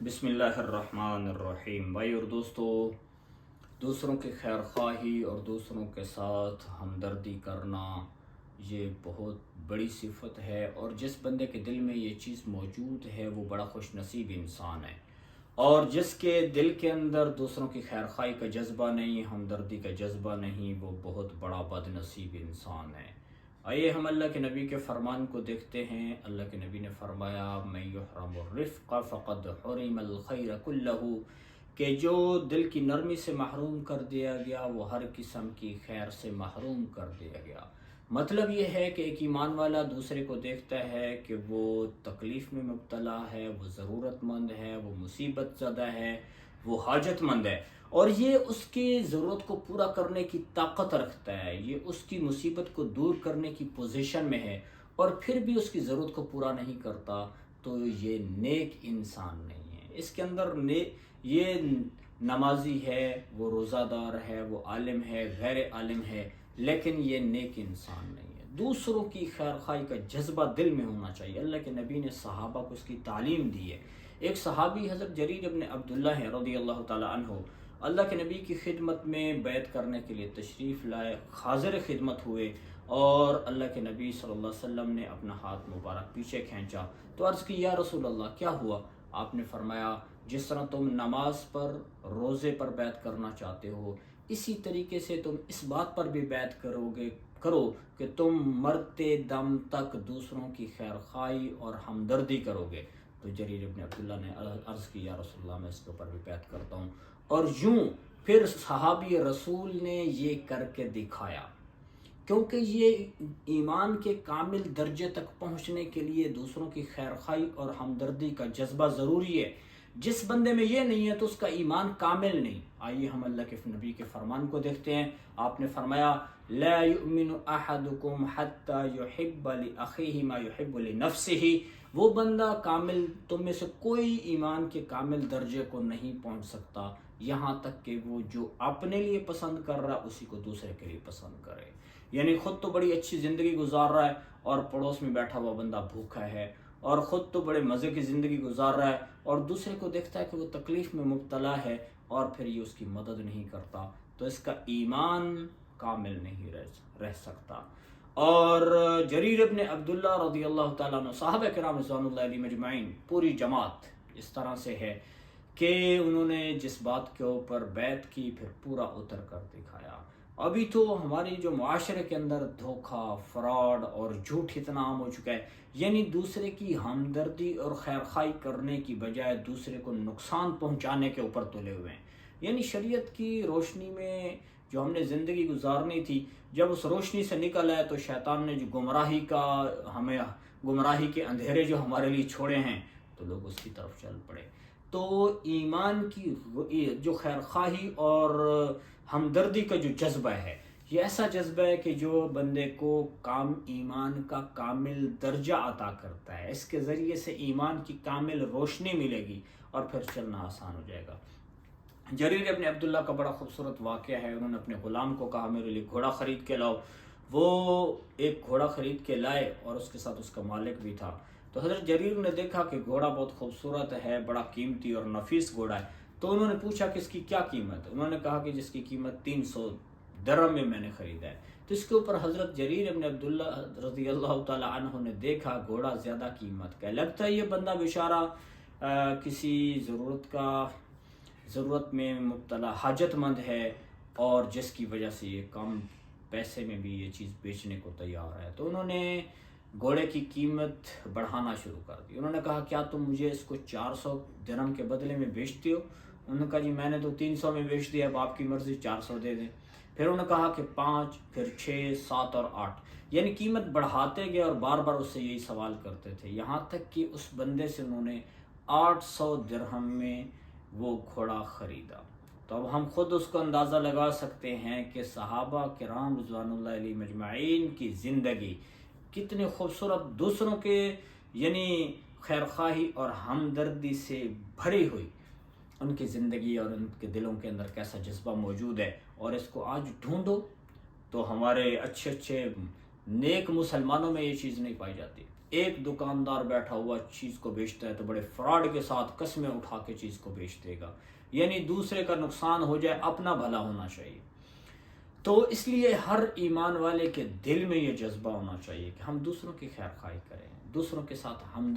بسم اللہ الرحمن الرحیم۔ بھائی اور دوسروں کی خیر خواہی اور دوسروں کے ساتھ ہمدردی کرنا یہ بہت بڑی صفت ہے، اور جس بندے کے دل میں یہ چیز موجود ہے وہ بڑا خوش نصیب انسان ہے، اور جس کے دل کے اندر دوسروں کی خیر خواہی کا جذبہ نہیں، ہمدردی کا جذبہ نہیں، وہ بہت بڑا بد نصیب انسان ہے۔ آئیے ہم اللہ کے نبی کے فرمان کو دیکھتے ہیں۔ اللہ کے نبی نے فرمایا من یحرم الرفق فقد حرم الخیر کلہ، کہ جو دل کی نرمی سے محروم کر دیا گیا وہ ہر قسم کی خیر سے محروم کر دیا گیا۔ مطلب یہ ہے کہ ایک ایمان والا دوسرے کو دیکھتا ہے کہ وہ تکلیف میں مبتلا ہے، وہ ضرورت مند ہے، وہ مصیبت زدہ ہے، وہ حاجت مند ہے، اور یہ اس کی ضرورت کو پورا کرنے کی طاقت رکھتا ہے، یہ اس کی مصیبت کو دور کرنے کی پوزیشن میں ہے، اور پھر بھی اس کی ضرورت کو پورا نہیں کرتا، تو یہ نیک انسان نہیں ہے۔ اس کے اندر یہ نمازی ہے، وہ روزہ دار ہے، وہ عالم ہے، غیر عالم ہے، لیکن یہ نیک انسان نہیں ہے۔ دوسروں کی خیر خواہی کا جذبہ دل میں ہونا چاہیے۔ اللہ کے نبی نے صحابہ کو اس کی تعلیم دی ہے۔ ایک صحابی حضرت جریر ابن عبداللہ ہیں رضی اللہ تعالی عنہ، اللہ کے نبی کی خدمت میں بیعت کرنے کے لیے تشریف لائے، حاضر خدمت ہوئے، اور اللہ کے نبی صلی اللہ علیہ وسلم نے اپنا ہاتھ مبارک پیچھے کھینچا تو عرض کی یا رسول اللہ کیا ہوا؟ آپ نے فرمایا جس طرح تم نماز پر، روزے پر بیعت کرنا چاہتے ہو، اسی طریقے سے تم اس بات پر بھی بیعت کرو کہ تم مرتے دم تک دوسروں کی خیر خواہی اور ہمدردی کرو گے۔ تو جریر ابن عبداللہ نے عرض کی یا رسول اللہ میں اس کے اوپر بھی بیعت کرتا ہوں، اور یوں پھر صحابی رسول نے یہ کر کے دکھایا، کیونکہ یہ ایمان کے کامل درجے تک پہنچنے کے لیے دوسروں کی خیر خواہی اور ہمدردی کا جذبہ ضروری ہے۔ جس بندے میں یہ نہیں ہے تو اس کا ایمان کامل نہیں۔ آئیے ہم اللہ کے نبی کے فرمان کو دیکھتے ہیں۔ آپ نے فرمایا لا یؤمن احدکم حتی یحب لاخیہ ما یحب لنفسہ، وہ بندہ کامل، تم میں سے کوئی ایمان کے کامل درجے کو نہیں پہنچ سکتا یہاں تک کہ وہ جو اپنے لیے پسند کر رہا اسی کو دوسرے کے لیے پسند کرے۔ یعنی خود تو بڑی اچھی زندگی گزار رہا ہے اور پڑوس میں بیٹھا ہوا بندہ بھوکا ہے، اور خود تو بڑے مزے کی زندگی گزار رہا ہے اور دوسرے کو دیکھتا ہے کہ وہ تکلیف میں مبتلا ہے اور پھر یہ اس کی مدد نہیں کرتا، تو اس کا ایمان کامل نہیں رہ سکتا۔ اور جریر ابن عبداللہ رضی اللہ تعالیٰ عنہ، صحابہ کرام رضوان اللہ علیہم اجمعین، پوری جماعت اس طرح سے ہے کہ انہوں نے جس بات کے اوپر بیعت کی پھر پورا اتر کر دکھایا۔ ابھی تو ہماری جو معاشرے کے اندر دھوکہ، فراڈ اور جھوٹ اتنا عام ہو چکا ہے، یعنی دوسرے کی ہمدردی اور خیر خواہی کرنے کی بجائے دوسرے کو نقصان پہنچانے کے اوپر تلے ہوئے ہیں۔ یعنی شریعت کی روشنی میں جو ہم نے زندگی گزارنی تھی، جب اس روشنی سے نکل آئے تو شیطان نے جو گمراہی کے اندھیرے جو ہمارے لیے چھوڑے ہیں تو لوگ اس کی طرف چل پڑے۔ تو ایمان کی جو خیر خواہی اور ہمدردی کا جو جذبہ ہے، یہ ایسا جذبہ ہے کہ جو بندے کو ایمان کا کامل درجہ عطا کرتا ہے۔ اس کے ذریعے سے ایمان کی کامل روشنی ملے گی اور پھر چلنا آسان ہو جائے گا۔ جریر ابن عبداللہ کا بڑا خوبصورت واقعہ ہے۔ انہوں نے اپنے غلام کو کہا میرے لیے گھوڑا خرید کے لاؤ، وہ ایک گھوڑا خرید کے لائے اور اس کے ساتھ اس کا مالک بھی تھا۔ تو حضرت جریر نے دیکھا کہ گھوڑا بہت خوبصورت ہے، بڑا قیمتی اور نفیس گھوڑا ہے، تو انہوں نے پوچھا کہ اس کی کیا قیمت ہے؟ انہوں نے کہا کہ جس کی قیمت 300 درہم میں میں نے خریدا ہے۔ تو اس کے اوپر حضرت جریر ابن عبداللہ رضی اللہ تعالی عنہ نے دیکھا گھوڑا زیادہ قیمت کا ہے، لگتا ہے یہ بندہ بیچارہ کسی ضرورت میں مبتلا حاجت مند ہے، اور جس کی وجہ سے یہ کم پیسے میں بھی یہ چیز بیچنے کو تیار ہے۔ تو انہوں نے گھوڑے کی قیمت بڑھانا شروع کر دی۔ انہوں نے کہا کیا تم مجھے اس کو 400 درہم کے بدلے میں بیچتے ہو؟ انہوں نے کہا جی میں نے تو 300 میں بیچ دیا، اب آپ کی مرضی 400 دے دیں۔ پھر انہوں نے کہا کہ 5، پھر 6، 7 اور 8، یعنی قیمت بڑھاتے گئے اور بار بار اس سے یہی سوال کرتے تھے، یہاں تک کہ اس بندے سے انہوں نے 800 درہم میں وہ گھوڑا خریدا۔ تو اب ہم خود اس کو اندازہ لگا سکتے ہیں کہ صحابہ کرام رضوان اللہ علیہم اجمعین کی زندگی کتنے خوبصورت، دوسروں کے یعنی خیر خواہی اور ہمدردی سے بھری ہوئی ان کی زندگی، اور ان کے دلوں کے اندر کیسا جذبہ موجود ہے۔ اور اس کو آج ڈھونڈو تو ہمارے اچھے نیک مسلمانوں میں یہ چیز نہیں پائی جاتی۔ ایک دکاندار بیٹھا ہوا چیز کو بیچتا ہے تو بڑے فراڈ کے ساتھ قسمیں اٹھا کے چیز کو بیچ دے گا، یعنی دوسرے کا نقصان ہو جائے، اپنا بھلا ہونا چاہیے۔ تو اس لیے ہر ایمان والے کے دل میں یہ جذبہ ہونا چاہیے کہ ہم دوسروں کی خیر خواہی کریں، دوسروں کے ساتھ ہمدردی